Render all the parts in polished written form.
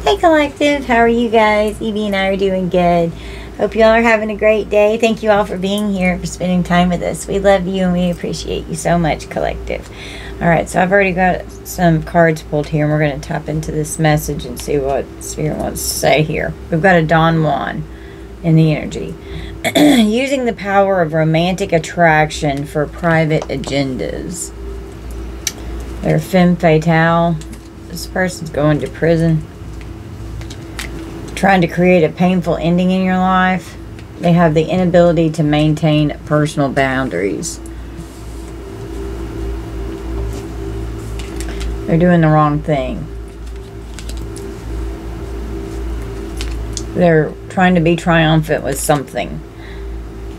Hey Collective, how are you guys? Evie and I are doing good. Hope you all are having a great day. Thank you all for being here, for spending time with us. We love you and we appreciate you so much, Collective. Alright, so I've already got some cards pulled here and we're going to tap into this message and see what Spirit wants to say here. We've got a Don Juan in the energy. Using the power of romantic attraction for private agendas. They're femme fatale. This person's going to prison. Trying to create a painful ending in your life. They have the inability to maintain personal boundaries. They're doing the wrong thing. They're trying to be triumphant with something.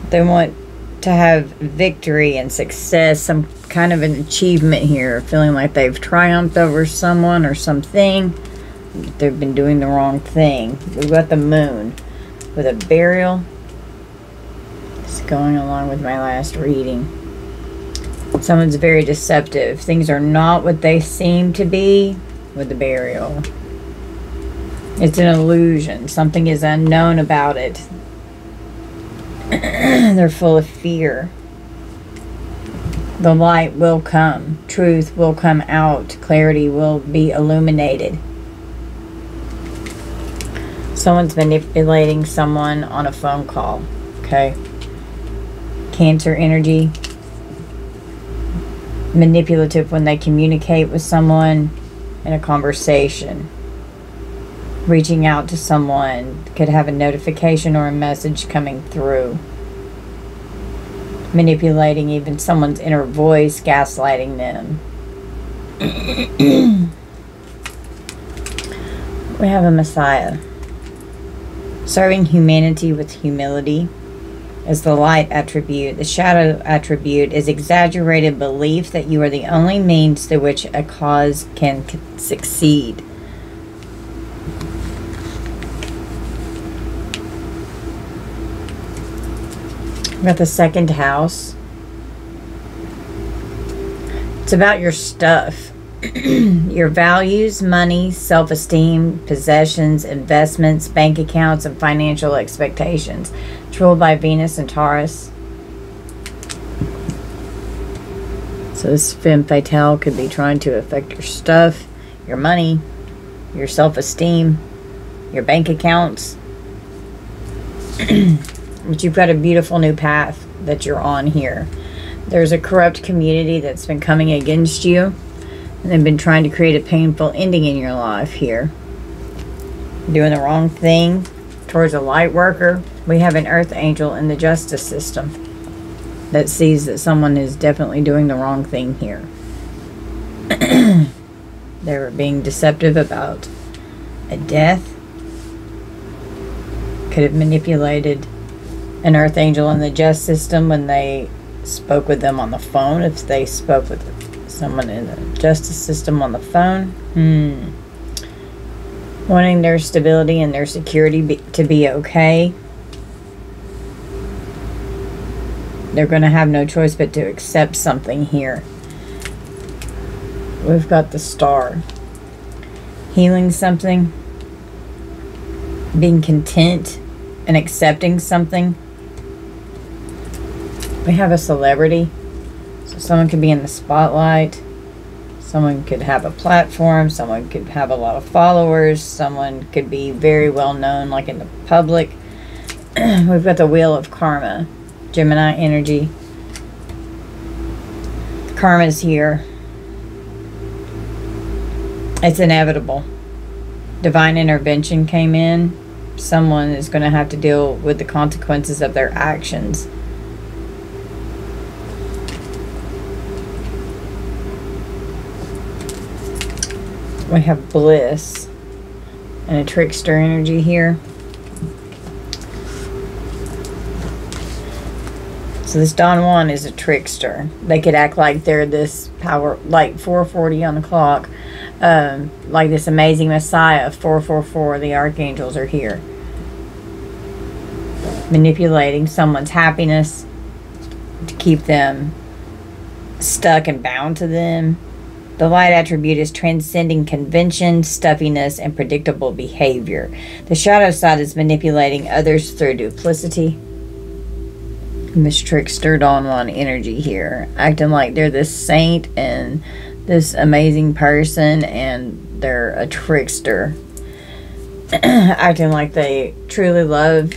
They want to have victory and success, some kind of an achievement here, feeling like they've triumphed over someone or something. They've been doing the wrong thing. We've got the moon with a burial. It's going along with my last reading. Someone's very deceptive. Things are not what they seem to be with the burial. It's an illusion. Something is unknown about it. They're full of fear. The light will come. Truth will come out. Clarity will be illuminated. Someone's manipulating someone on a phone call. Okay. Cancer energy. Manipulative when they communicate with someone in a conversation. Reaching out to someone, could have a notification or a message coming through. Manipulating even someone's inner voice, gaslighting them. We have a Messiah. Serving humanity with humility is the light attribute. The shadow attribute is exaggerated belief that you are the only means through which a cause can succeed. We've got the second house. It's about your stuff. Your values, money, self-esteem, possessions, investments, bank accounts, and financial expectations. It's ruled by Venus and Taurus. So this femme fatale could be trying to affect your stuff, your money, your self-esteem, your bank accounts. But you've got a beautiful new path that you're on here. There's a corrupt community that's been coming against you. And they've been trying to create a painful ending in your life here. Doing the wrong thing towards a light worker. We have an earth angel in the justice system that sees that someone is definitely doing the wrong thing here. They were being deceptive about a death. Could have manipulated an earth angel in the justice system when they spoke with them on the phone. If they spoke with someone in the justice system on the phone. Wanting their stability and their security to be okay. They're going to have no choice but to accept something here. We've got the star. Healing something. Being content and accepting something. We have a celebrity. So someone could be in the spotlight. Someone could have a platform. Someone could have a lot of followers. Someone could be very well known, like in the public. We've got the Wheel of Karma. Gemini energy. Karma's here. It's inevitable. Divine intervention came in. Someone is going to have to deal with the consequences of their actions. We have bliss and a trickster energy here. So this Don Juan is a trickster. They could act like they're this power, like 440 on the clock, like this amazing Messiah, 444. The archangels are here, manipulating someone's happiness to keep them stuck and bound to them. The light attribute is transcending convention, stuffiness, and predictable behavior. The shadow side is manipulating others through duplicity. Miss Trickster Don Juan energy here. Acting like they're this saint and this amazing person, and they're a trickster. Acting like they truly love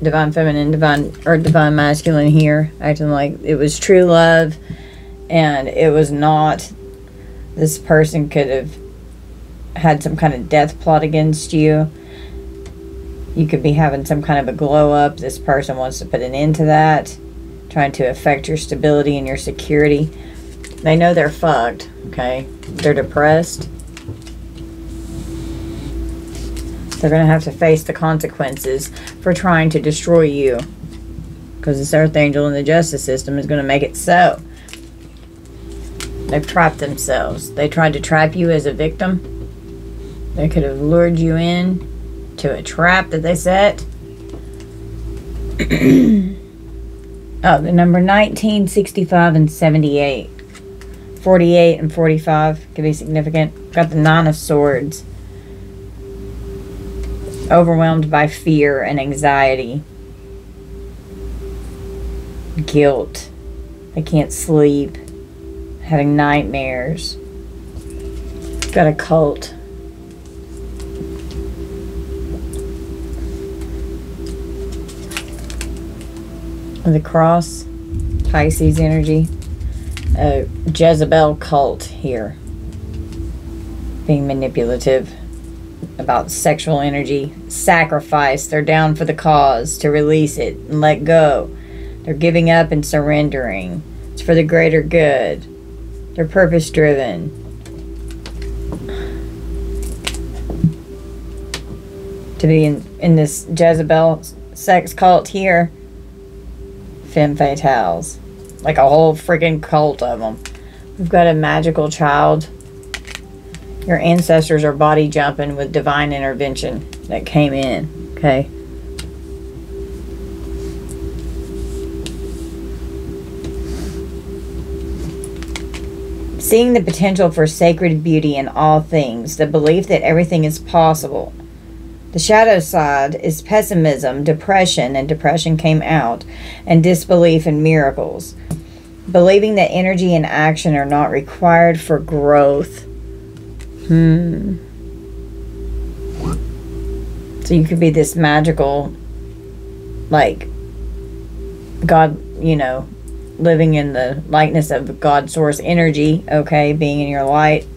divine feminine, divine masculine here. Acting like it was true love, and it was not. This person could have had some kind of death plot against you. You could be having some kind of a glow up. This person wants to put an end to that, trying to affect your stability and your security. They know they're fucked, okay? They're depressed. They're going to have to face the consequences for trying to destroy you, because this Earth Angel in the justice system is going to make it so. They've trapped themselves. They tried to trap you as a victim. They could have lured you in to a trap that they set. Oh, the number 19, 65, and 78. 48 and 45 could be significant. Got the 9 of Swords. Overwhelmed by fear and anxiety. Guilt. They can't sleep. Having nightmares. Got a cult. The Cross. Pisces energy. A Jezebel cult here. Being manipulative about sexual energy. Sacrifice. They're down for the cause to release it and let go. They're giving up and surrendering. It's for the greater good. They're purpose driven. To be in this Jezebel sex cult here. Femme fatales. Like a whole freaking cult of them. We've got a magical child. Your ancestors are body jumping with divine intervention that came in. Okay. Seeing the potential for sacred beauty in all things. The belief that everything is possible. The shadow side is pessimism, depression, and depression came out, and disbelief in miracles. Believing that energy and action are not required for growth. So you could be this magical, like, God, you know, living in the likeness of God source energy, okay, being in your light.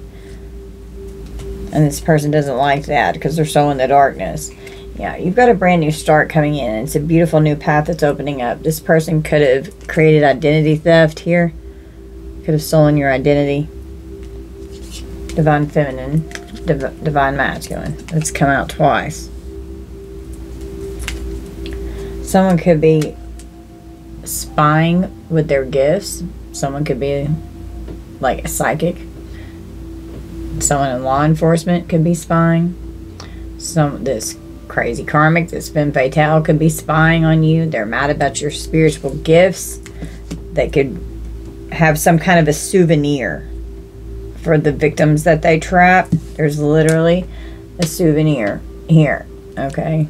And this person doesn't like that because they're so in the darkness. Yeah, you've got a brand new start coming in. It's a beautiful new path that's opening up. This person could have created identity theft here. Could have stolen your identity. Divine feminine, divine masculine. It's come out twice. Someone could be spying with their gifts. Someone could be like a psychic. Someone in law enforcement could be spying. This crazy karmic, this femme fatale could be spying on you. They're mad about your spiritual gifts. They could have some kind of a souvenir for the victims that they trap. There's literally a souvenir here, okay?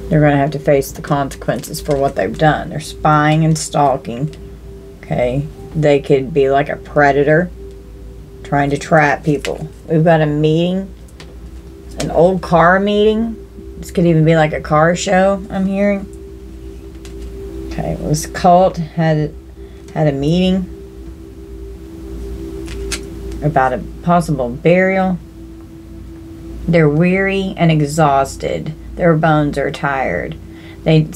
They're going to have to face the consequences for what they've done. They're spying and stalking, okay? They could be like a predator trying to trap people. We've got a meeting, an old car meeting. This could even be like a car show, I'm hearing. Okay, well, this cult had a meeting about a possible burial. They're weary and exhausted. Their bones are tired. They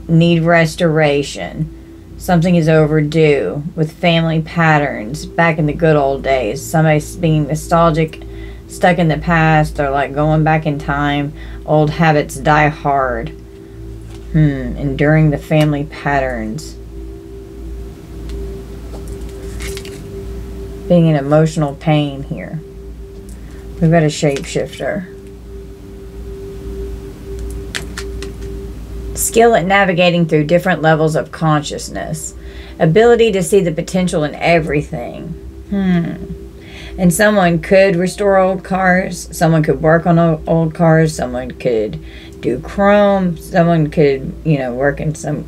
need restoration. Something is overdue with family patterns back in the good old days. Somebody's being nostalgic, stuck in the past, or like going back in time. Old habits die hard. Enduring the family patterns. Being in emotional pain here. We've got a shapeshifter. Skill at navigating through different levels of consciousness. Ability to see the potential in everything. And someone could restore old cars. Someone could work on old cars. Someone could do chrome. Someone could, work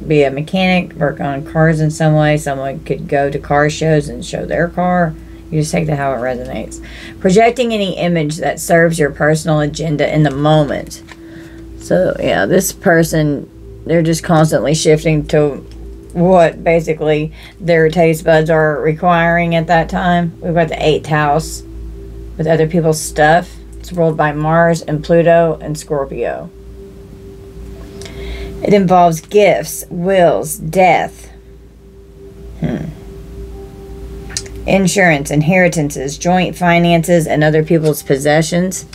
be a mechanic, work on cars in some way. Someone could go to car shows and show their car. You just take that how it resonates. Projecting any image that serves your personal agenda in the moment. So, yeah, this person, they're just constantly shifting to what basically their taste buds are requiring at that time. We've got the 8th house with other people's stuff. It's ruled by Mars and Pluto and Scorpio. It involves gifts, wills, death, insurance, inheritances, joint finances, and other people's possessions.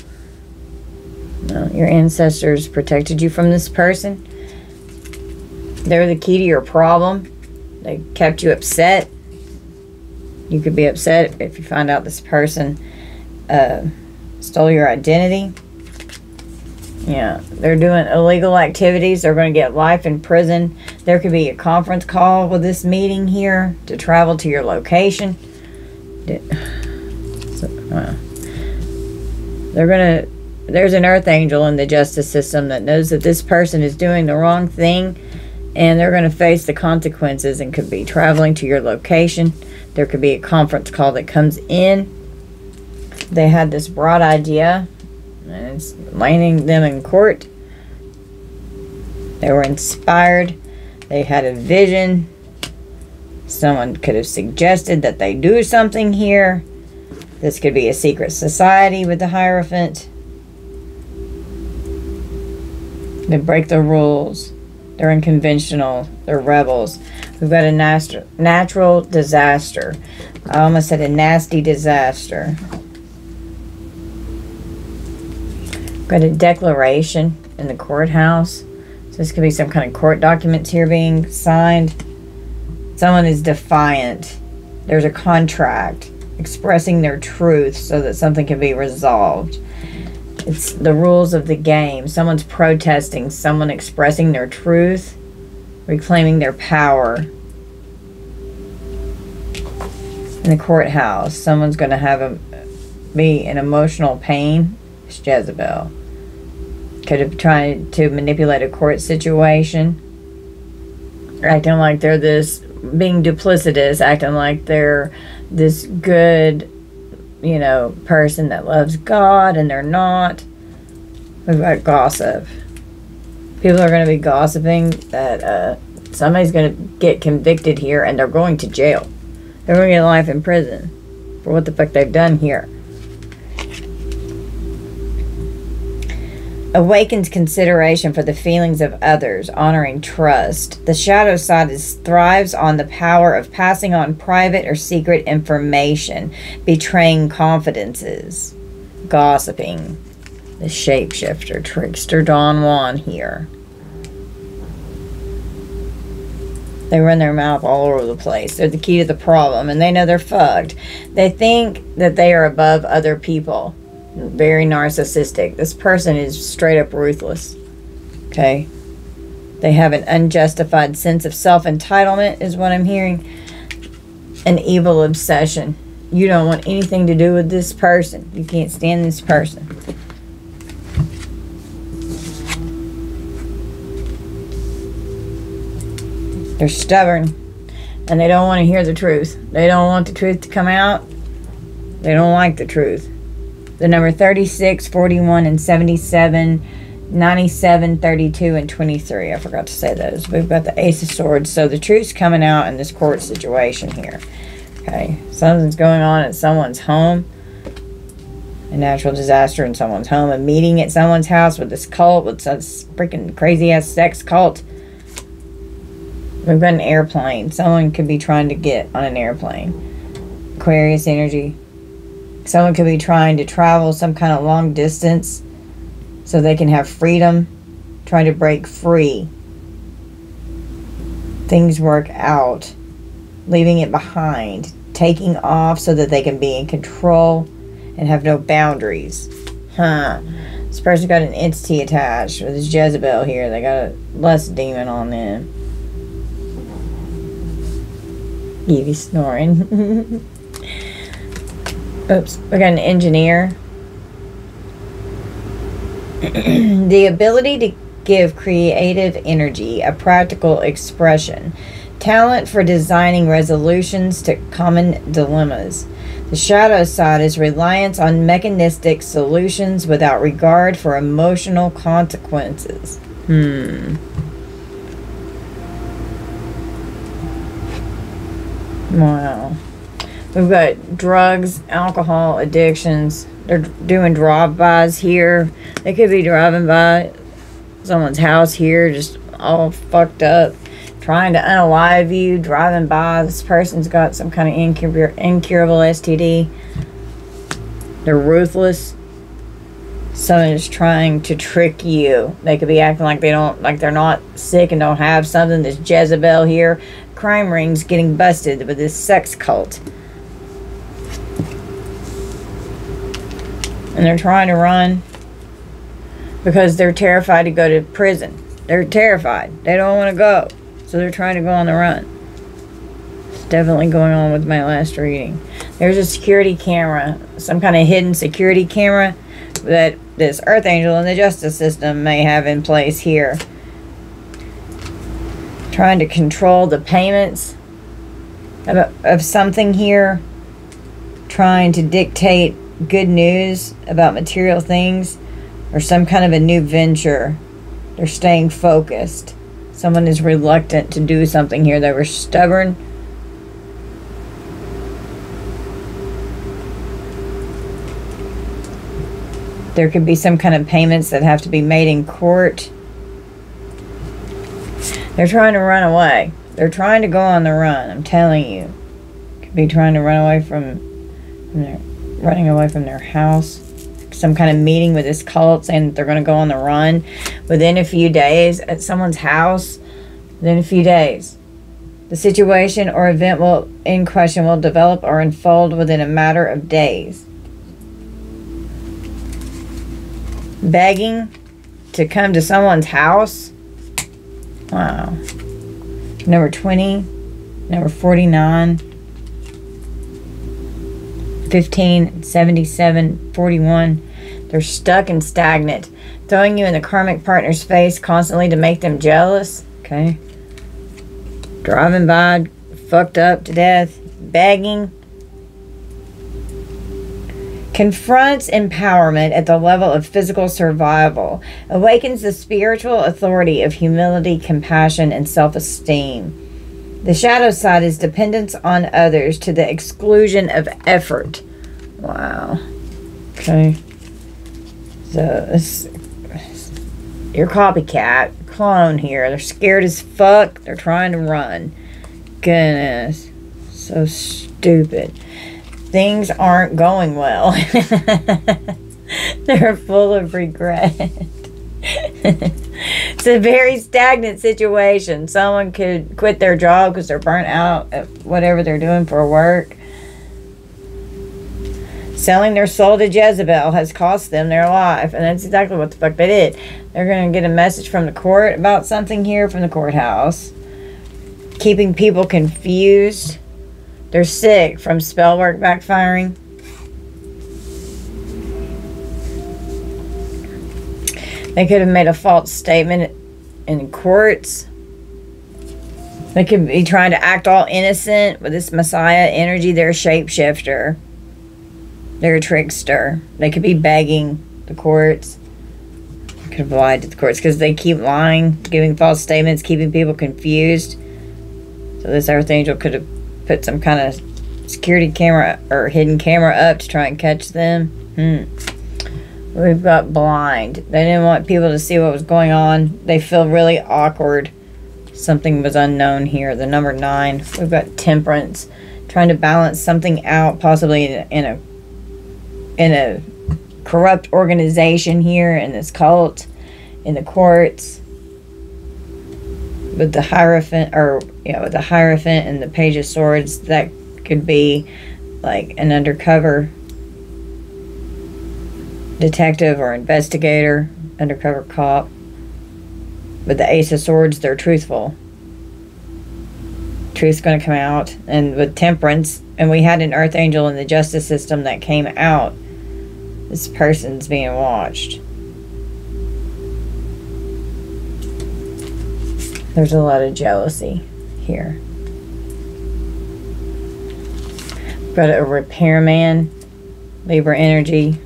Well, your ancestors protected you from this person. They're the key to your problem. They kept you upset. You could be upset if you find out this person stole your identity. Yeah, they're doing illegal activities. They're going to get life in prison. There could be a conference call with this meeting here to travel to your location. There's an earth angel in the justice system that knows that this person is doing the wrong thing, and they're going to face the consequences and could be traveling to your location. There could be a conference call that comes in. They had this broad idea, and it's landing them in court. They were inspired. They had a vision. Someone could have suggested that they do something here. This could be a secret society with the Hierophant. They break the rules. They're unconventional. They're rebels. We've got a natural disaster. I almost said a nasty disaster. We've got a declaration in the courthouse. So this could be some kind of court documents here being signed. Someone is defiant. There's a contract expressing their truth so that something can be resolved. It's the rules of the game. Someone's protesting. Someone expressing their truth. Reclaiming their power. In the courthouse. Someone's going to be in emotional pain. It's Jezebel. Could have tried to manipulate a court situation. Acting like they're this, being duplicitous. Acting like they're this good, person that loves God, and they're not. We've got gossip. People are going to be gossiping that somebody's going to get convicted here, and they're going to jail. They're going to get life in prison for what the fuck they've done here. Awakens consideration for the feelings of others, honoring trust. The shadow side thrives on the power of passing on private or secret information, betraying confidences, gossiping. The shapeshifter, trickster Don Juan here. They run their mouth all over the place. They're the key to the problem, and they know they're fucked. They think that they are above other people. Very narcissistic. This person is straight up ruthless. Okay? They have an unjustified sense of self-entitlement, is what I'm hearing. An evil obsession. You don't want anything to do with this person. You can't stand this person. They're stubborn. And they don't want to hear the truth. They don't want the truth to come out. They don't like the truth. The number 36, 41, and 77, 97, 32, and 23. I forgot to say those. We've got the Ace of Swords. So the truth's coming out in this court situation here. Okay. Something's going on at someone's home. A natural disaster in someone's home. A meeting at someone's house with this cult. With some freaking crazy-ass sex cult. We've got an airplane. Someone could be trying to get on an airplane. Aquarius energy. Someone could be trying to travel some kind of long distance so they can have freedom. Trying to break free. Things work out. Leaving it behind. Taking off so that they can be in control and have no boundaries. This person got an entity attached with this Jezebel here. They got a lust demon on them. Evie snoring. Oops, we got an engineer. The ability to give creative energy a practical expression. Talent for designing resolutions to common dilemmas. The shadow side is reliance on mechanistic solutions without regard for emotional consequences. Wow. We've got drugs, alcohol, addictions. They're doing drive-bys here. They could be driving by someone's house here, just all fucked up, trying to unalive you, driving by. This person's got some kind of incurable STD. They're ruthless. Someone is trying to trick you. They could be acting like they're not sick and don't have something. This Jezebel here. Crime rings getting busted with this sex cult. And they're trying to run because they're terrified to go to prison. They're terrified. They don't want to go. So they're trying to go on the run. It's definitely going on with my last reading. There's a security camera. Some kind of hidden security camera that this Earth Angel in the justice system may have in place here. Trying to control the payments of something here. Trying to dictate good news about material things or some kind of a new venture. They're staying focused. Someone is reluctant to do something here. They were stubborn. There could be some kind of payments that have to be made in court. They're trying to run away. They're trying to go on the run. I'm telling you. Could be trying to run away running away from their house. Some kind of meeting with this cult saying that they're going to go on the run within a few days at someone's house. Within a few days. The situation or event in question will develop or unfold within a matter of days. Begging to come to someone's house. Wow. Number 20, number 49, 15, 77, 41. They're stuck and stagnant. Throwing you in the karmic partner's face constantly to make them jealous. Okay. Driving by, fucked up to death. Begging. Confronts empowerment at the level of physical survival. Awakens the spiritual authority of humility, compassion, and self-esteem. The shadow side is dependence on others to the exclusion of effort. Wow. Okay. So, your copycat, clone here. They're scared as fuck. They're trying to run. Goodness. So stupid. Things aren't going well. They're full of regret. It's a very stagnant situation. Someone could quit their job because they're burnt out at whatever they're doing for work. Selling their soul to Jezebel has cost them their life. And that's exactly what the fuck they did. They're going to get a message from the court about something here from the courthouse. Keeping people confused. They're sick from spell work backfiring. They could have made a false statement in courts. They could be trying to act all innocent with this Messiah energy. They're a shapeshifter. They're a trickster. They could be begging the courts. They could have lied to the courts because they keep lying, giving false statements, keeping people confused. So this Earth Angel could have put some kind of security camera or hidden camera up to try and catch them. We've got blind. They didn't want people to see what was going on. They feel really awkward. Something was unknown here. The number 9. We've got temperance. Trying to balance something out, possibly in a corrupt organization here, in this cult, in the courts. With the Hierophant, with the Hierophant and the Page of Swords, that could be like an undercover detective or investigator, undercover cop. With the Ace of Swords, they're truthful. truth's going to come out. And with temperance, and we had an earth angel in the justice system that came out. This person's being watched. There's a lot of jealousy here. Got a repairman, Libra energy,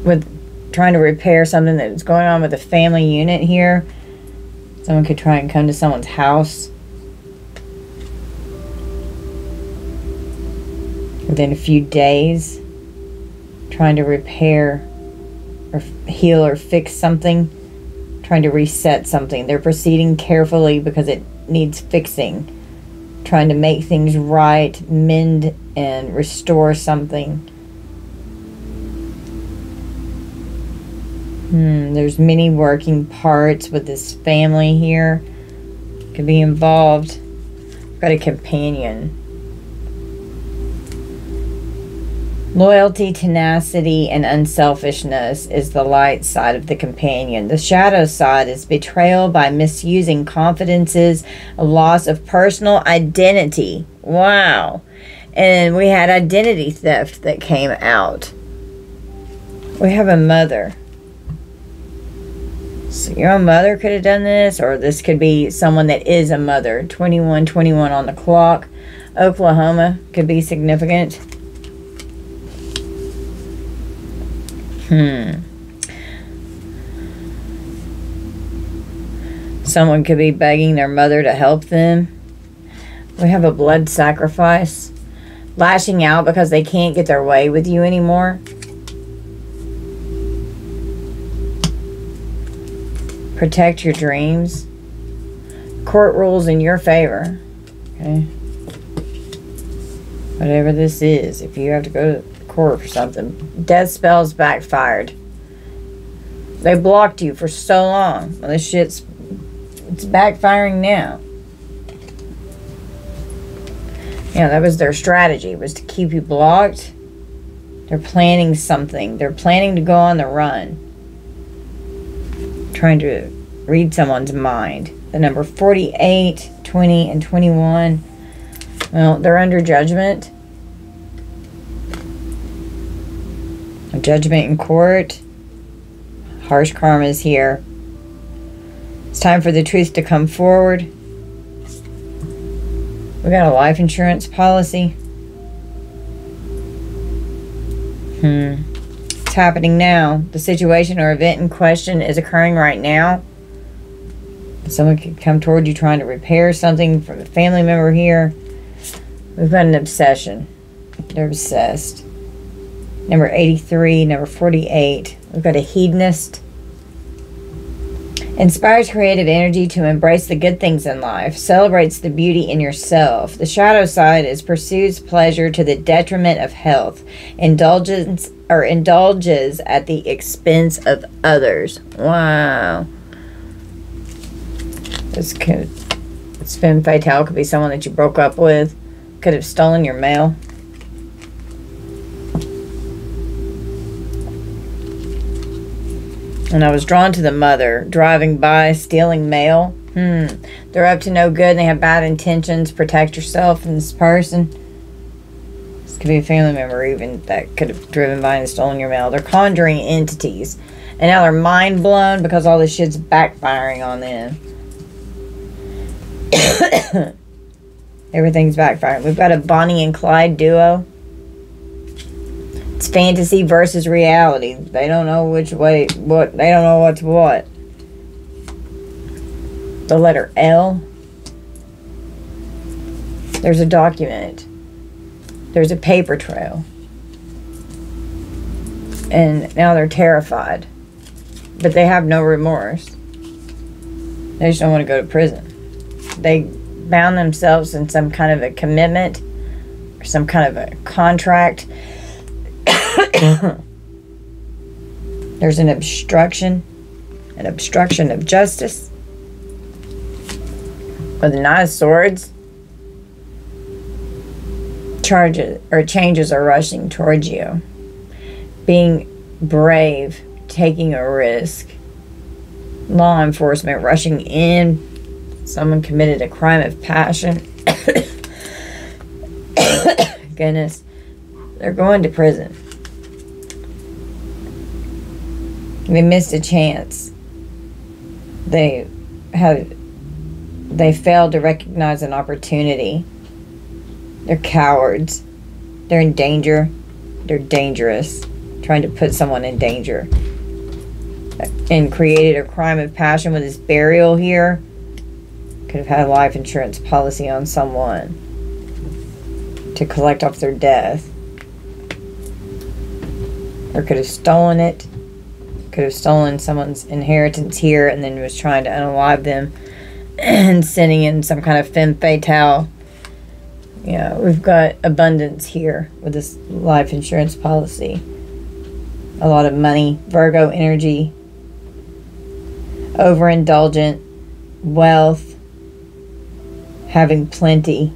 with trying to repair something that's going on with a family unit here. Someone could try and come to someone's house within a few days, trying to repair or heal or fix something, trying to reset something. They're proceeding carefully because it needs fixing, trying to make things right, mend and restore something. There's many working parts with this family here. Could be involved. Got a companion. Loyalty, tenacity, and unselfishness is the light side of the companion. The shadow side is betrayal by misusing confidences, a loss of personal identity. Wow. And we had identity theft that came out. We have a mother. So your own mother could have done this, or this could be someone that is a mother. 21:21 on the clock. Oklahoma could be significant. Someone could be begging their mother to help them. We have a blood sacrifice. Lashing out because they can't get their way with you anymore. Protect your dreams. Court rules in your favor. Okay. Whatever this is, if you have to go to court for something. Death spells backfired. They blocked you for so long. Well, this shit's backfiring now. Yeah, that was their strategy, was to keep you blocked. They're planning something. They're planning to go on the run. Trying to read someone's mind. The number 48, 20, and 21. Well, they're under judgment. A judgment in court. Harsh karma is here. It's time for the truth to come forward. We got a life insurance policy. It's happening now. The situation or event in question is occurring right now. Someone could come toward you trying to repair something from a family member here. We've got an obsession. They're obsessed. Number 83, number 48. We've got a hedonist. Inspires creative energy to embrace the good things in life. Celebrates the beauty in yourself. The shadow side is pursues pleasure to the detriment of health. Indulges at the expense of others. Wow. This could spin fatale. Could be someone that you broke up with. Could have stolen your mail. And I was drawn to the mother, driving by, stealing mail. They're up to no good and they have bad intentions. Protect yourself from this person. This could be a family member even that could have driven by and stolen your mail. They're conjuring entities. And now they're mind blown because all this shit's backfiring on them. Everything's backfiring. We've got a Bonnie and Clyde duo. It's fantasy versus reality. They don't know which way, they don't know what's what. The letter L. There's a document. There's a paper trail. And now they're terrified. But they have no remorse. They just don't want to go to prison. They bound themselves in some kind of a commitment or some kind of a contract. There's an obstruction of justice with the Knight of Swords. Changes are rushing towards you. Being brave, taking a risk. Law enforcement rushing in. Someone committed a crime of passion. Goodness. They're going to prison. They missed a chance. They failed to recognize an opportunity. They're cowards. They're in danger. They're dangerous. Trying to put someone in danger. And created a crime of passion with his burial here. Could have had a life insurance policy on someone to collect off their death. Or could have stolen it. Could have stolen someone's inheritance here and then was trying to unalive them and sending in some kind of femme fatale. Yeah, we've got abundance here with this life insurance policy. A lot of money, Virgo energy, overindulgent, wealth, having plenty.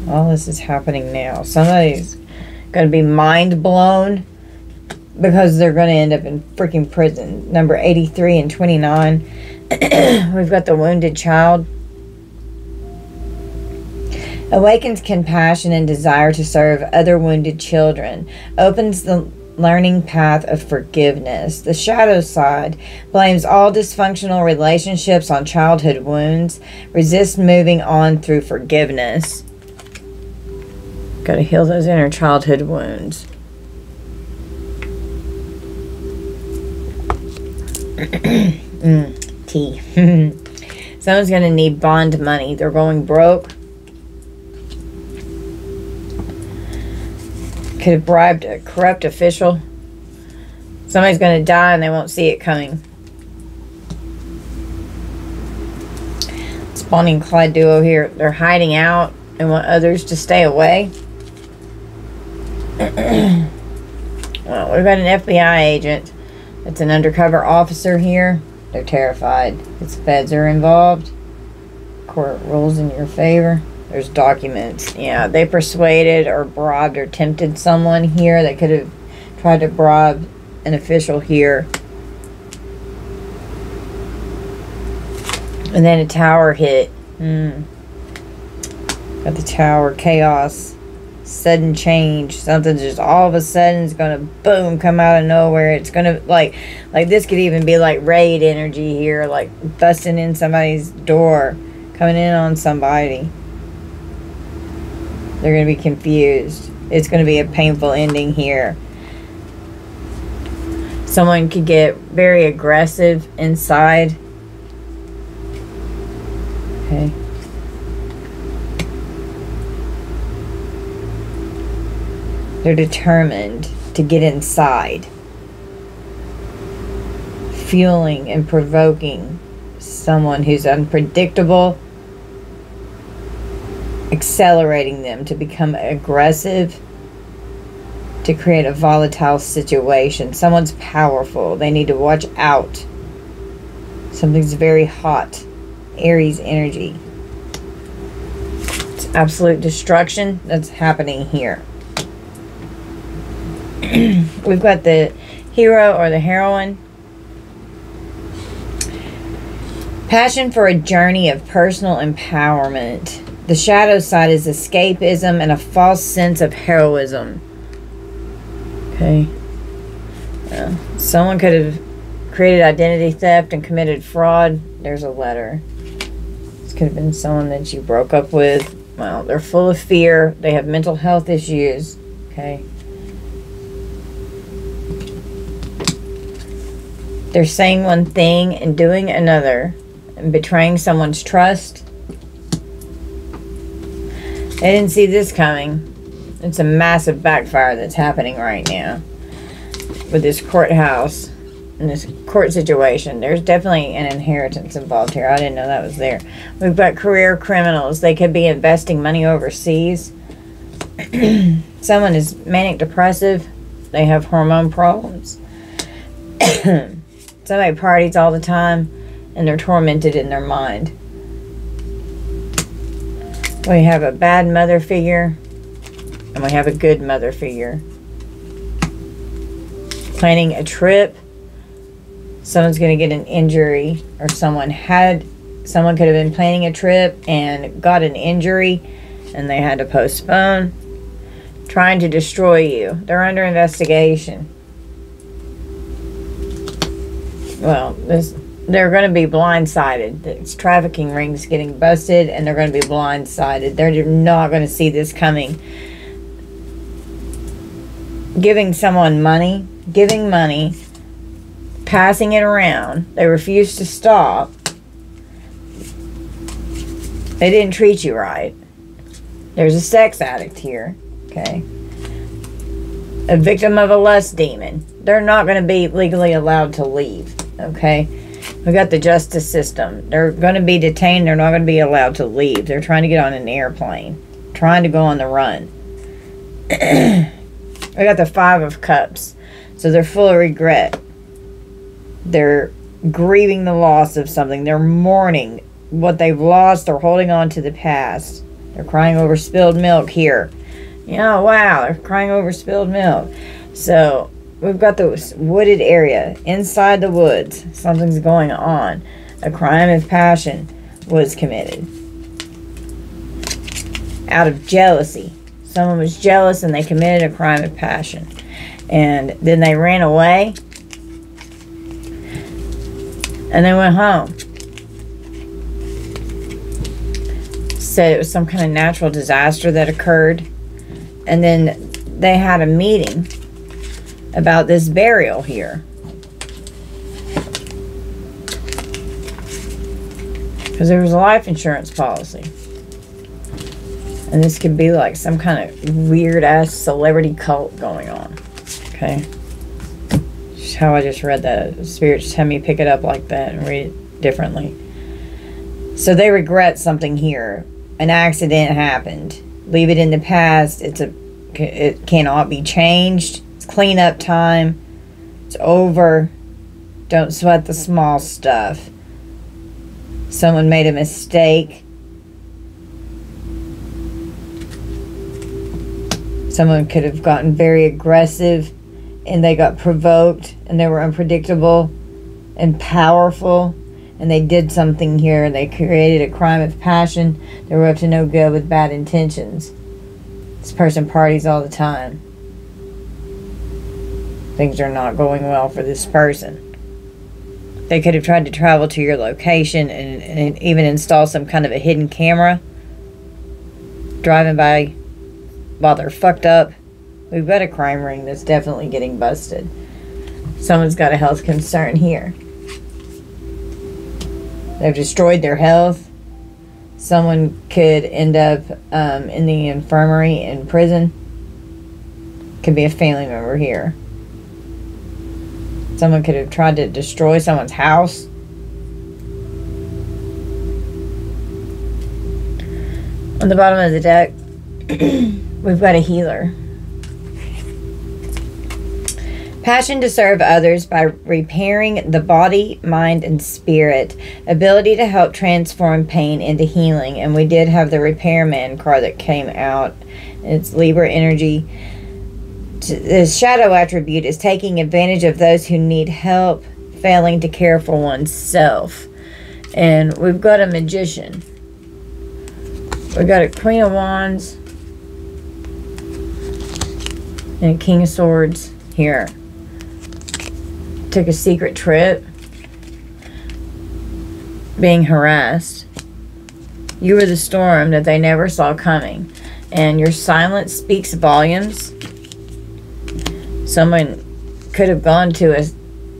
All this is happening now. Somebody's going to be mind blown because they're going to end up in freaking prison. Number 83 and 29. We've got the wounded child. Awakens compassion and desire to serve other wounded children. Opens the learning path of forgiveness. The shadow side blames all dysfunctional relationships on childhood wounds. Resists moving on through forgiveness. Got to heal those inner childhood wounds. Tea. Someone's going to need bond money. They're going broke. Could have bribed a corrupt official. Somebody's going to die and they won't see it coming. Bonnie and Clyde duo here. They're hiding out and want others to stay away. Well, we've got an FBI agent. It's an undercover officer here. They're terrified. Its feds are involved. Court rules in your favor. There's documents. Yeah, they persuaded or bribed or tempted someone here. They could have tried to bribe an official here. And then a tower hit. Got the tower. Chaos. Sudden change. Something just all of a sudden is going to boom, come out of nowhere. It's going to like this could even be like raid energy here, like busting in somebody's door, coming in on somebody. They're going to be confused. It's going to be a painful ending here. Someone could get very aggressive inside. Okay. They're determined to get inside. Fueling and provoking someone who's unpredictable. Accelerating them to become aggressive. To create a volatile situation. Someone's powerful. They need to watch out. Something's very hot. Aries energy. It's absolute destruction that's happening here. We've got the hero or the heroine. Passion for a journey of personal empowerment. The shadow side is escapism and a false sense of heroism. Okay. Someone could have created identity theft and committed fraud. There's a letter. This could have been someone that you broke up with. Well, they're full of fear. They have mental health issues. Okay. They're saying one thing and doing another. And betraying someone's trust. They didn't see this coming. It's a massive backfire that's happening right now. With this courthouse. In this court situation. There's definitely an inheritance involved here. I didn't know that was there. We've got career criminals. They could be investing money overseas. Someone is manic depressive. They have hormone problems. Somebody parties all the time and they're tormented in their mind. We have a bad mother figure and we have a good mother figure. Planning a trip. Someone's going to get an injury, or someone could have been planning a trip and got an injury and they had to postpone. Trying to destroy you. They're under investigation. Well, they're going to be blindsided. It's trafficking rings getting busted, and they're going to be blindsided. They're not going to see this coming. Giving someone money, passing it around. They refuse to stop. They didn't treat you right. There's a sex addict here. Okay. A victim of a lust demon. They're not going to be legally allowed to leave. Okay. We got the justice system. They're going to be detained. They're not going to be allowed to leave. They're trying to get on an airplane. Trying to go on the run. We got the 5 of Cups. So they're full of regret. They're grieving the loss of something. They're mourning what they've lost. They're holding on to the past. They're crying over spilled milk here. Oh, wow. They're crying over spilled milk. So we've got this wooded area. Inside the woods, something's going on. A crime of passion was committed. Out of jealousy. Someone was jealous and they committed a crime of passion. And then they ran away. And they went home. Said it was some kind of natural disaster that occurred. And then they had a meeting about this burial here. Because there was a life insurance policy. And this could be like some kind of weird-ass celebrity cult going on. Okay? Just how I just read that. The Spirit just had me pick it up like that and read it differently. So they regret something here. An accident happened. Leave it in the past. It cannot be changed. It's cleanup time. It's over. Don't sweat the small stuff. Someone made a mistake. Someone could have gotten very aggressive and they got provoked and they were unpredictable and powerful and they did something here. They created a crime of passion. They were up to no good with bad intentions. This person parties all the time. Things are not going well for this person. They could have tried to travel to your location and even install some kind of a hidden camera. Driving by while they're fucked up. We've got a crime ring that's definitely getting busted. Someone's got a health concern here. They've destroyed their health. Someone could end up in the infirmary in prison. Could be a family member here. Someone could have tried to destroy someone's house. On the bottom of the deck, we've got a healer. Passion to serve others by repairing the body, mind, and spirit. Ability to help transform pain into healing. And we did have the repairman card that came out. It's Libra energy. The shadow attribute is taking advantage of those who need help, failing to care for oneself. And we've got a magician. We've got a Queen of Wands and a King of Swords here. Took a secret trip. Being harassed. You were the storm that they never saw coming. And your silence speaks volumes. Someone could have gone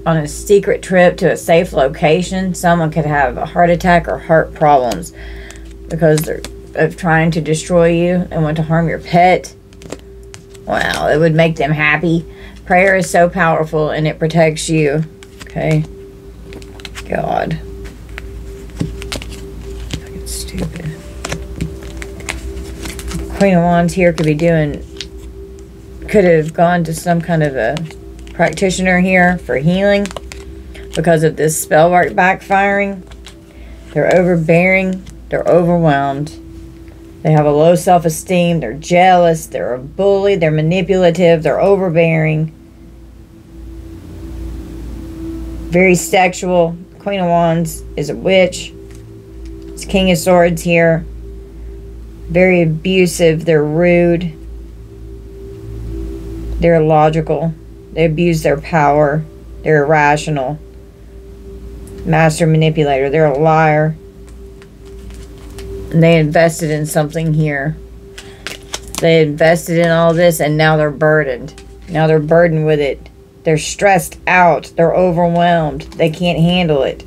on a secret trip to a safe location. Someone could have a heart attack or heart problems because they're of trying to destroy you and want to harm your pet. Wow, it would make them happy. Prayer is so powerful and it protects you. Okay. God. Fucking stupid. Queen of Wands here could have gone to some kind of a practitioner here for healing because of this spell work backfiring. They're overbearing. They're overwhelmed. They have a low self-esteem. They're jealous. They're a bully. They're manipulative. They're overbearing. Very sexual. Queen of Wands is a witch. It's King of Swords here. Very abusive. They're rude. They're illogical. They abuse their power. They're irrational. Master manipulator. They're a liar. And they invested in something here. They invested in all this and now they're burdened. Now they're burdened with it. They're stressed out. They're overwhelmed. They can't handle it.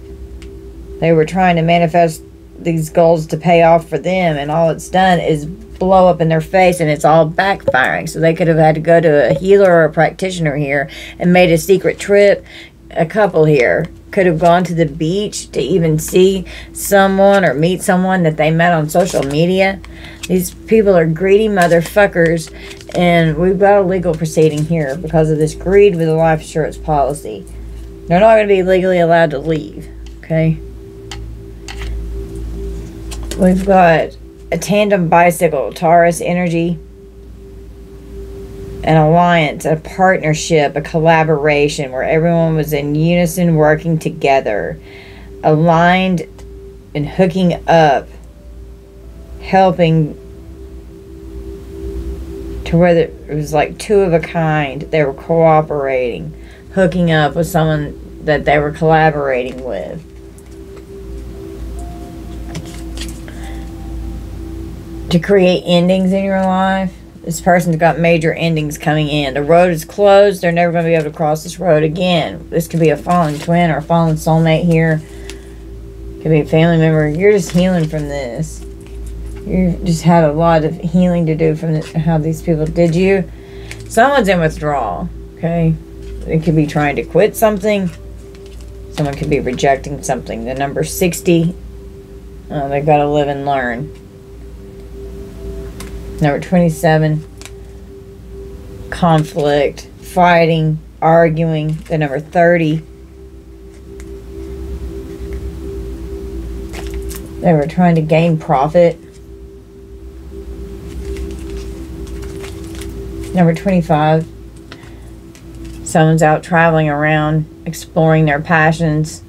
They were trying to manifest these goals to pay off for them, and all it's done is blow up in their face, and it's all backfiring. So they could have had to go to a healer or a practitioner here and made a secret trip. A couple here could have gone to the beach to even see someone or meet someone that they met on social media. These people are greedy motherfuckers, and we've got a legal proceeding here because of this greed with a life insurance policy. They're not going to be legally allowed to leave, okay? We've got a tandem bicycle, Taurus energy, an alliance, a partnership, a collaboration where everyone was in unison working together, aligned and hooking up, helping to where it was like two of a kind. They were cooperating, hooking up with someone that they were collaborating with. To create endings in your life. This person's got major endings coming in. The road is closed. They're never going to be able to cross this road again. This could be a fallen twin or a fallen soulmate here. Could be a family member. You're just healing from this. You just had a lot of healing to do from this, how these people did you. Someone's in withdrawal. Okay? They could be trying to quit something. Someone could be rejecting something. The number 60. They've got to live and learn. Number 27, conflict, fighting, arguing. The number 30, they were trying to gain profit. Number 25, someone's out traveling around, exploring their passions.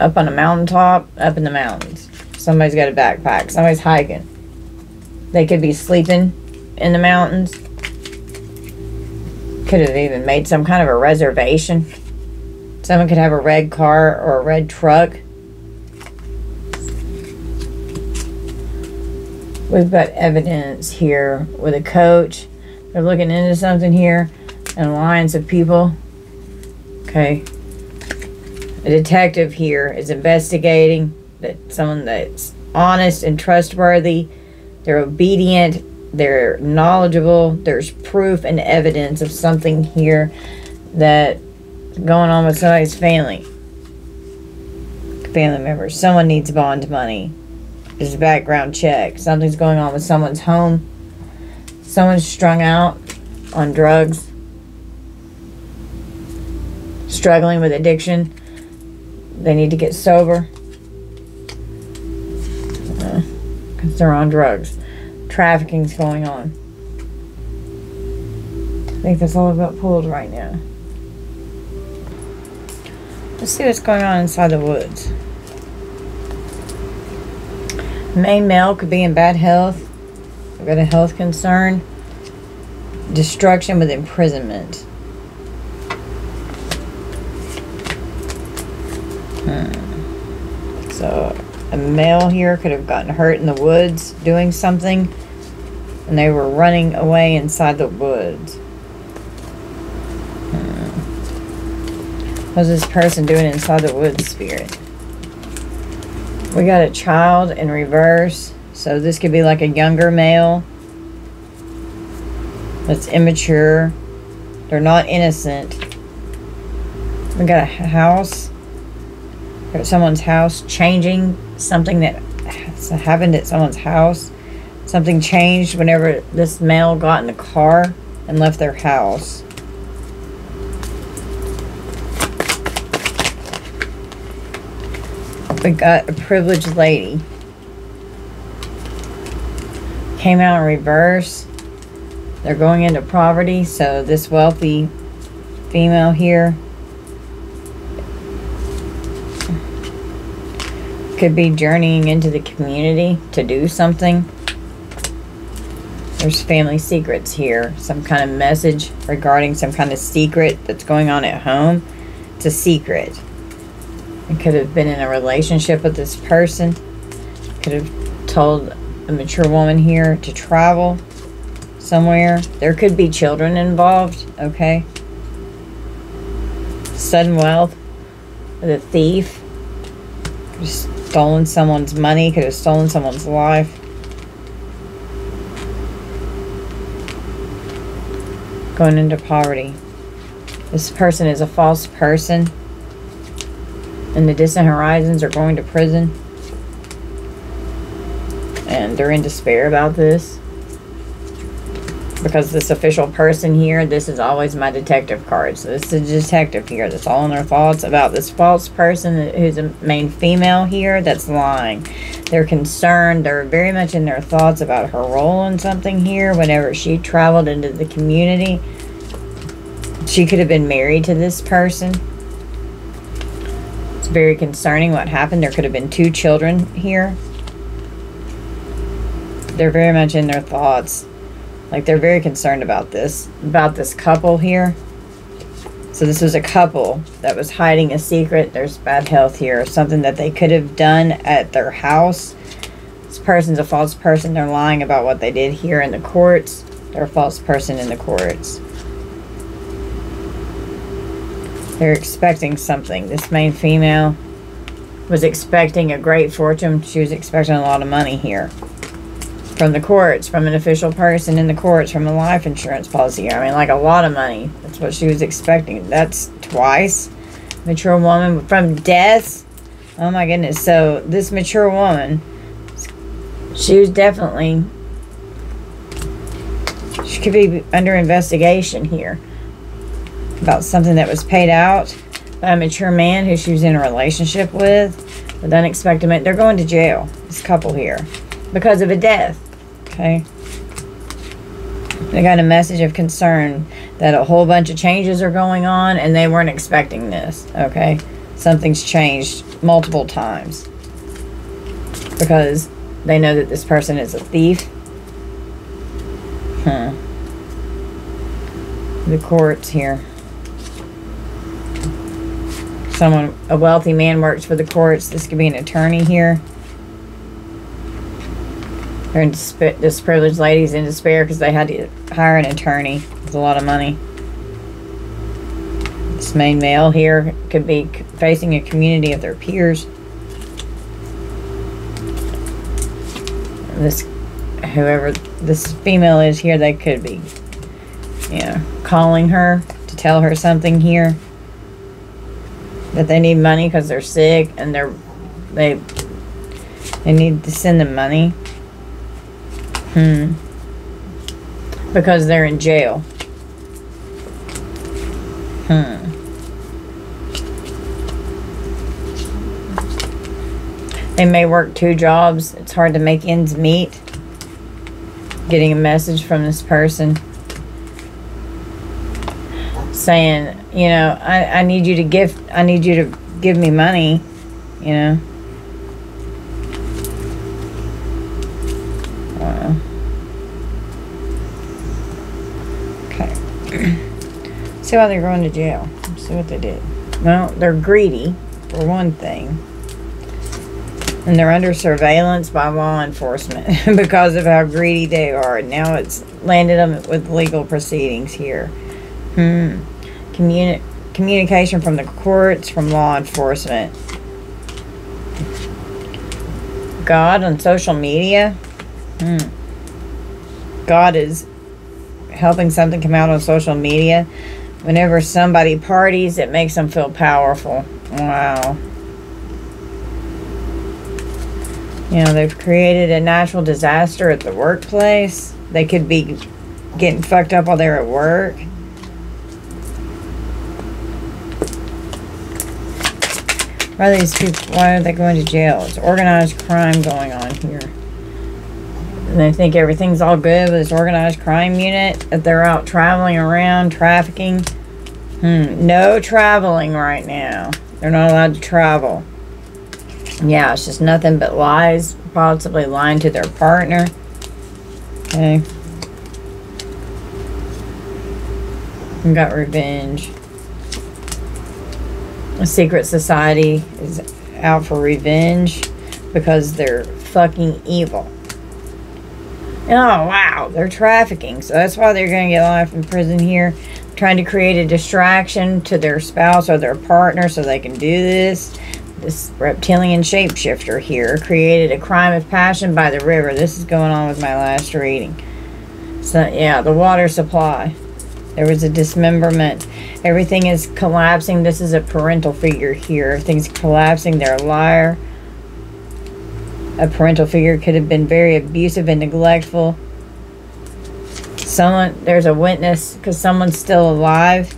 Up on a mountaintop, up in the mountains. Somebody's got a backpack. Somebody's hiking. They could be sleeping in the mountains. Could have even made some kind of a reservation. Someone could have a red car or a red truck. We've got evidence here with a coach. They're looking into something here. An alliance of people. Okay. A detective here is investigating that someone that's honest and trustworthy. They're obedient, they're knowledgeable, there's proof and evidence of something here that's going on with somebody's family members. Someone needs bond money. There's a background check. Something's going on with someone's home. Someone's strung out on drugs, struggling with addiction. They need to get sober. Because they're on drugs. Trafficking's going on. I think that's all I've got pulled right now. Let's see what's going on inside the woods. Main male could be in bad health. We've got a health concern. Destruction with imprisonment. So a male here could have gotten hurt in the woods doing something, and they were running away inside the woods. What's this person doing inside the woods, spirit? We got a child in reverse, so this could be like a younger male that's immature. They're not innocent. We got a house. Someone's house changing. Something that happened at someone's house. Something changed whenever this male got in the car and left their house. We got a privileged lady. Came out in reverse. They're going into poverty, so this wealthy female here Could be journeying into the community to do something. There's family secrets here. Some kind of message regarding some kind of secret that's going on at home. It's a secret. It could have been in a relationship with this person. Could have told a mature woman here to travel somewhere. There could be children involved, okay? Sudden wealth with a thief. Could have stolen someone's money. Could have stolen someone's life. Going into poverty. This person is a false person. In the distant horizons are going to prison. And they're in despair about this. Because this official person here, this is always my detective card. So this is a detective here that's all in their thoughts about this false person who's a main female here that's lying. They're concerned. They're very much in their thoughts about her role in something here. Whenever she traveled into the community, she could have been married to this person. It's very concerning what happened. There could have been 2 children here. They're very much in their thoughts. Like, they're very concerned about this couple here. So this was a couple that was hiding a secret. There's bad health here. Something that they could have done at their house. This person's a false person. They're lying about what they did here in the courts. They're a false person in the courts. They're expecting something. This main female was expecting a great fortune. She was expecting a lot of money here. From the courts, from an official person in the courts, from a life insurance policy. I mean, like a lot of money. That's what she was expecting. That's twice. Mature woman from death. Oh my goodness. So this mature woman, she was definitely, she could be under investigation here about something that was paid out by a mature man who she was in a relationship with unexpected. They're going to jail, this couple here, because of a death. Okay. They got a message of concern that a whole bunch of changes are going on and they weren't expecting this. Okay. Something's changed multiple times because they know that this person is a thief. The courts here. A wealthy man works for the courts. This could be an attorney here. They're in this privileged lady's in despair because they had to hire an attorney with a lot of money. This main male here could be facing a community of their peers. Whoever this female is here, they could be, calling her to tell her something here. That they need money because they're sick and they need to send them money. Because they're in jail. They may work 2 jobs. It's hard to make ends meet. Getting a message from this person saying, I need you to give me money, See why they're going to jail. See what they did. Well, they're greedy, for one thing. And they're under surveillance by law enforcement because of how greedy they are. Now it's landed them with legal proceedings here. Communication from the courts, from law enforcement. God on social media. God is helping something come out on social media. Whenever somebody parties, it makes them feel powerful. Wow. They've created a natural disaster at the workplace. They could be getting fucked up while they're at work. Why are these people, why are they going to jail? It's organized crime going on here. And they think everything's all good with this organized crime unit, that they're out traveling around, trafficking. No traveling right now. They're not allowed to travel. Yeah, it's just nothing but lies, possibly lying to their partner. Okay. We got revenge. A secret society is out for revenge because they're fucking evil. Oh, wow. They're trafficking. So that's why they're going to get life in prison here. Trying to create a distraction to their spouse or their partner so they can do this. This reptilian shapeshifter here created a crime of passion by the river. This is going on with my last reading. So, yeah, the water supply. There was a dismemberment. Everything is collapsing. This is a parental figure here. Everything's collapsing. They're a liar. A parental figure could have been very abusive and neglectful. There's a witness because someone's still alive.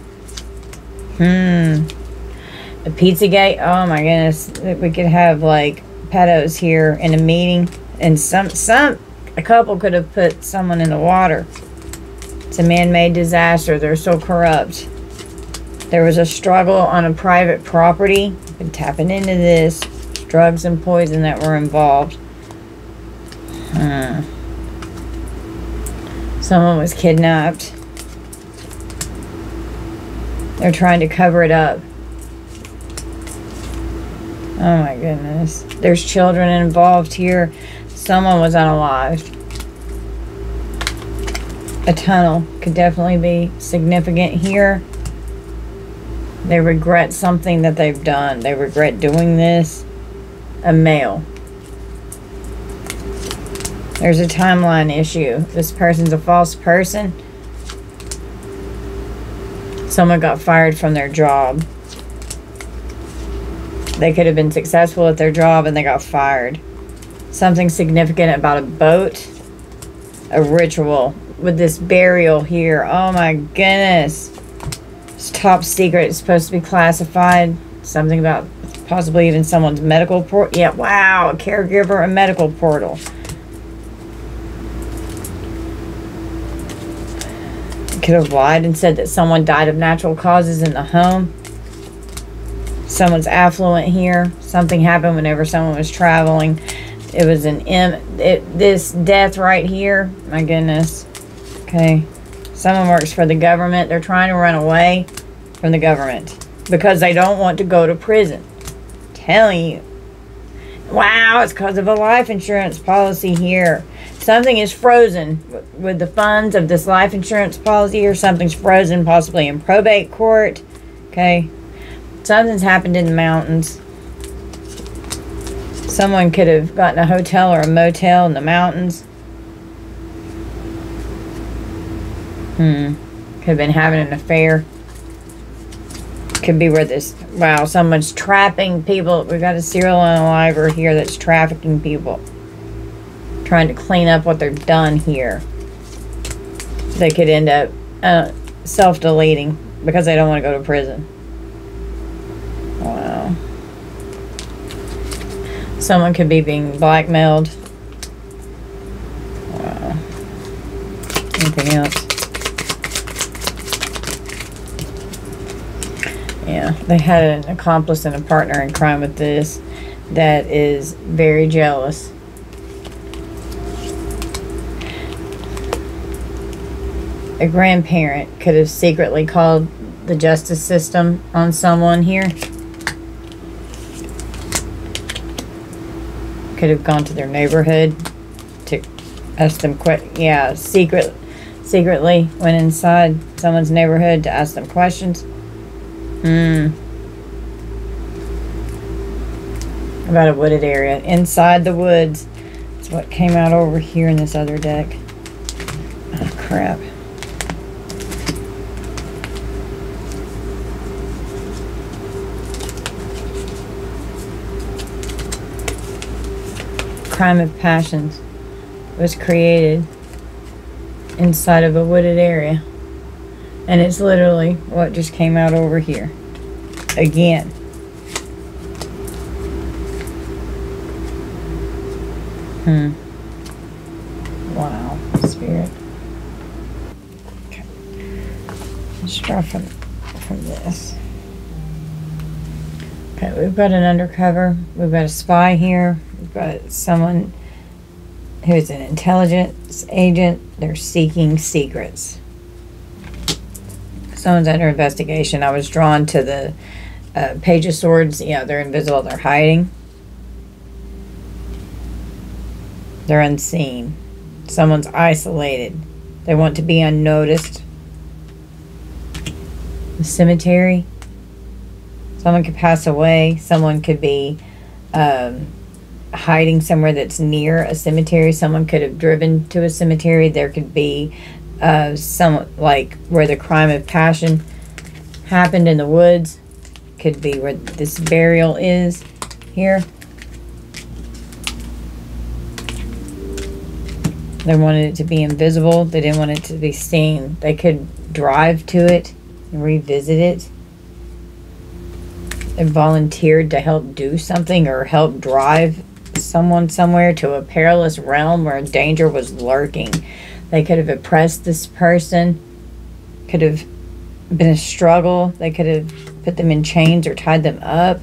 A Pizzagate. Oh my goodness. We could have like pedos here in a meeting, and a couple could have put someone in the water. It's a man-made disaster. They're so corrupt. There was a struggle on a private property. Been tapping into this. Drugs and poison that were involved. Someone was kidnapped. They're trying to cover it up. Oh my goodness. There's children involved here. Someone was unalived. A tunnel could definitely be significant here. They regret something that they've done. They regret doing this. A male. There's a timeline issue. This person's a false person. Someone got fired from their job. They could have been successful at their job and they got fired. Something significant about a boat. A ritual with this burial here. Oh my goodness. It's top secret. It's supposed to be classified. Something about possibly even someone's medical portal. Yeah, wow. A caregiver, a medical portal. Could have lied and said that someone died of natural causes in the home. Someone's affluent here. Something happened whenever someone was traveling. It was this death right here. My goodness. Okay. Someone works for the government. They're trying to run away from the government because they don't want to go to prison. I'm telling you. Wow, it's because of a life insurance policy here. Something is frozen with the funds of this life insurance policy, or something's frozen possibly in probate court. Okay. Something's happened in the mountains. Someone could have gotten a hotel or a motel in the mountains. Could have been having an affair. Could be where this... Wow, someone's trapping people. We've got a serial unaliver here that's trafficking people. Trying to clean up what they've done here. They could end up self-deleting because they don't want to go to prison. Wow. Someone could be being blackmailed. Wow. Anything else? Yeah, they had an accomplice and a partner in crime with this that is very jealous. A grandparent could have secretly called the justice system on someone here. Could have gone to their neighborhood to ask them secretly went inside someone's neighborhood to ask them questions. About a wooded area. Inside the woods. That's what came out over here in this other deck. Oh, crap. Crime of passions was created inside of a wooded area. And it's literally what just came out over here. Again. Wow. Spirit. Okay. Let's draw from this. Okay, we've got an undercover. We've got a spy here. We've got someone who is an intelligence agent. They're seeking secrets. Someone's under investigation. I was drawn to the Page of Swords. Yeah, they're invisible. They're hiding. They're unseen. Someone's isolated. They want to be unnoticed. The cemetery. Someone could pass away. Someone could be hiding somewhere that's near a cemetery. Someone could have driven to a cemetery. There could be some, like where the crime of passion happened in the woods. Could be where this burial is here. They wanted it to be invisible. They didn't want it to be seen. They could drive to it and revisit it. They volunteered to help do something or help drive someone somewhere to a perilous realm where danger was lurking. They could have oppressed this person. Could have been a struggle. They could have put them in chains or tied them up.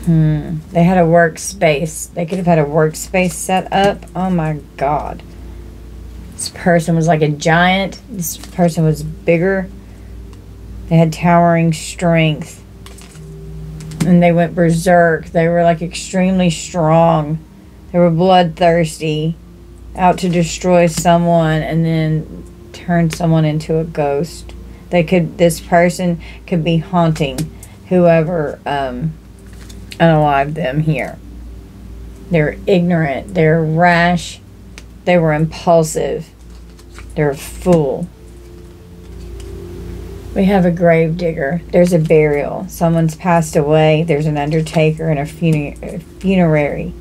They had a workspace. They could have had a workspace set up. Oh my God. This person was like a giant. This person was bigger. They had towering strength. And they went berserk. They were like extremely strong. They were bloodthirsty. Out to destroy someone and then turn someone into a ghost. This person could be haunting whoever unalived them here. They're ignorant. They're rash. They were impulsive. They're a fool. We have a grave digger. There's a burial. Someone's passed away. There's an undertaker and a funerary.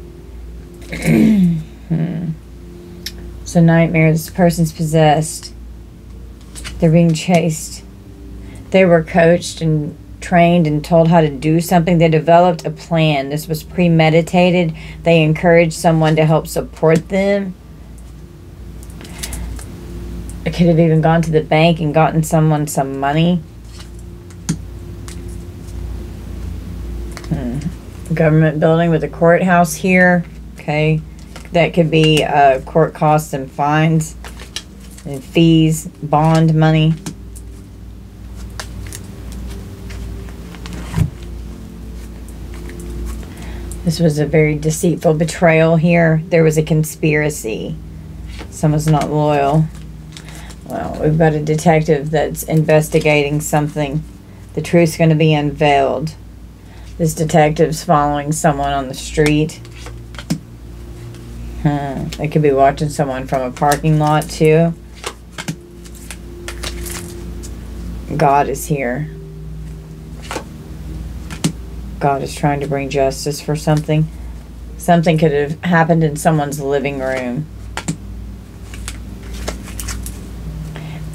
It's a nightmare. This person's possessed. They're being chased. They were coached and trained and told how to do something. They developed a plan. This was premeditated. They encouraged someone to help support them. It could have even gone to the bank and gotten someone some money. Government building with a courthouse here. Okay. That could be court costs and fines and fees, bond money. This was a very deceitful betrayal here. There was a conspiracy. Someone's not loyal. Well, we've got a detective that's investigating something. The truth's going to be unveiled. This detective's following someone on the street. They could be watching someone from a parking lot too. God is here. God is trying to bring justice for something. Something could have happened in someone's living room.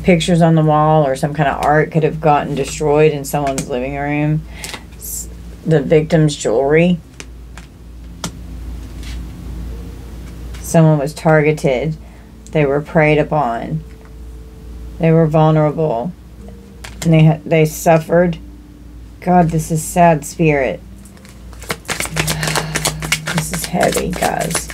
Pictures on the wall or some kind of art could have gotten destroyed in someone's living room. The victim's jewelry. Someone was targeted. They were preyed upon. They were vulnerable. And they suffered. God, this is sad spirit. This is heavy, guys.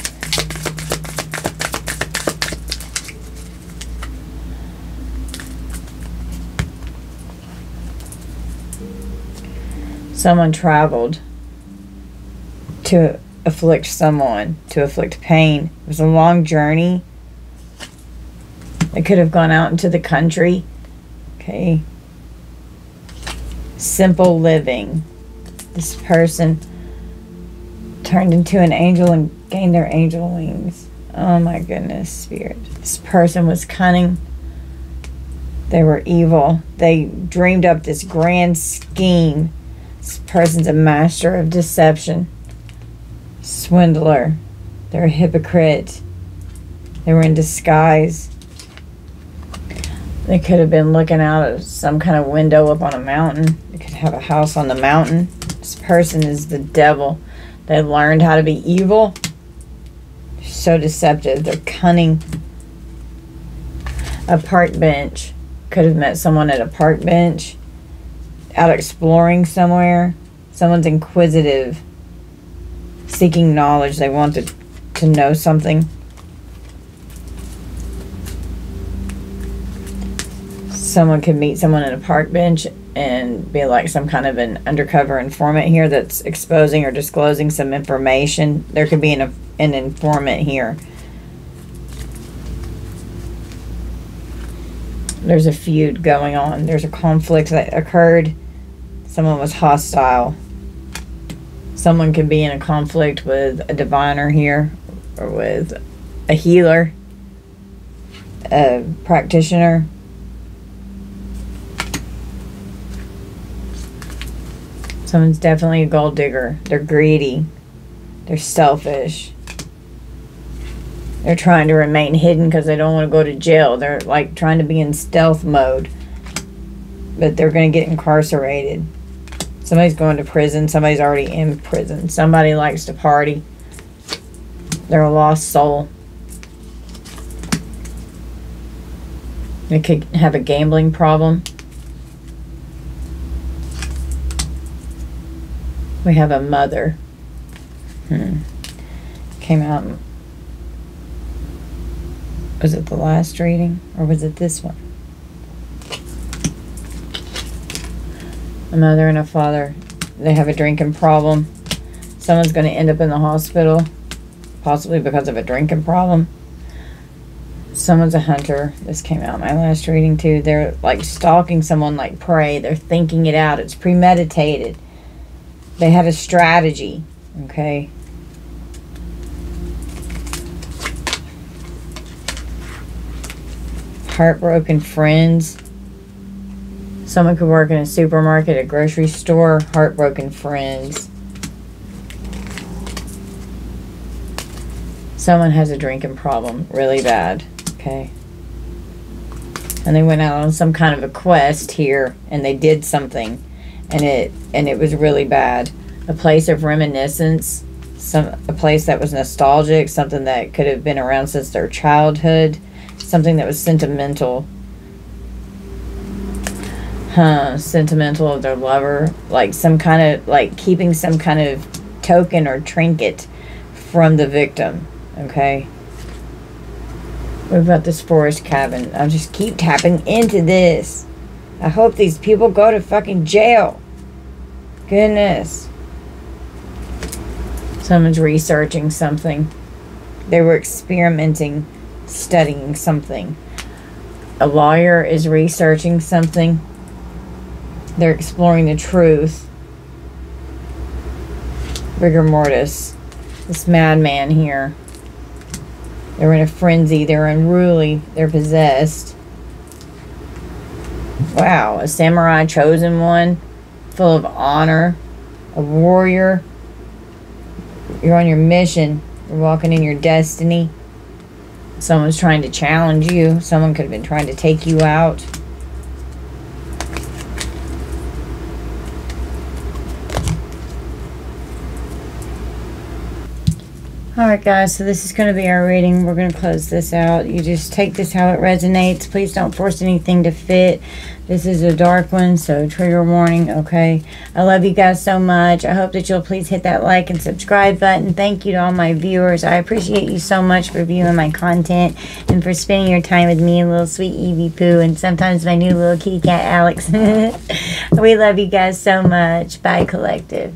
Someone traveled to afflict someone, to afflict pain. It was a long journey. They could have gone out into the country. Okay. Simple living. This person turned into an angel and gained their angel wings. Oh my goodness, spirit. This person was cunning. They were evil. They dreamed up this grand scheme. This person's a master of deception. Swindler. They're a hypocrite. They were in disguise. They could have been looking out of some kind of window up on a mountain. They could have a house on the mountain. This person is the devil. They learned how to be evil. They're so deceptive. They're cunning. A park bench. Could have met someone at a park bench. Out exploring somewhere. Someone's inquisitive, seeking knowledge. They want to know something. Someone could meet someone in a park bench and be like some kind of an undercover informant here that's exposing or disclosing some information. There could be an informant here. There's a feud going on. There's a conflict that occurred. Someone was hostile. Someone could be in a conflict with a diviner here, or with a healer, a practitioner. Someone's definitely a gold digger. They're greedy. They're selfish. They're trying to remain hidden because they don't want to go to jail. They're like trying to be in stealth mode. But they're going to get incarcerated. Somebody's going to prison. Somebody's already in prison. Somebody likes to party. They're a lost soul. They could have a gambling problem. We have a mother. Came out. Was it the last reading? Or was it this one? A mother and a father. They have a drinking problem. Someone's going to end up in the hospital. Possibly because of a drinking problem. Someone's a hunter. This came out in my last reading too. They're like stalking someone like prey. They're thinking it out. It's premeditated. They had a strategy. Okay. Heartbroken friends. Someone could work in a supermarket, a grocery store. Heartbroken friends. Someone has a drinking problem. Really bad. Okay. And they went out on some kind of a quest here. And they did something. And it was really bad. A place of reminiscence. A place that was nostalgic. Something that could have been around since their childhood. Something that was sentimental. Sentimental of their lover. Like some kind of, like keeping some kind of token or trinket from the victim. Okay. What about this forest cabin? I'll just keep tapping into this. I hope these people go to fucking jail. Goodness. Someone's researching something. They were experimenting, studying something. A lawyer is researching something. They're exploring the truth. Rigor mortis. This madman here. They're in a frenzy. They're unruly. They're possessed. Wow. A samurai chosen one. Full of honor. A warrior. You're on your mission. You're walking in your destiny. Someone's trying to challenge you. Someone could have been trying to take you out. Alright guys, so this is going to be our reading. We're going to close this out. You just take this how it resonates. Please don't force anything to fit. This is a dark one, so trigger warning, okay? I love you guys so much. I hope that you'll please hit that like and subscribe button. Thank you to all my viewers. I appreciate you so much for viewing my content and for spending your time with me and little sweet Evie Pooh and sometimes my new little kitty cat, Alex. We love you guys so much. Bye, Collective.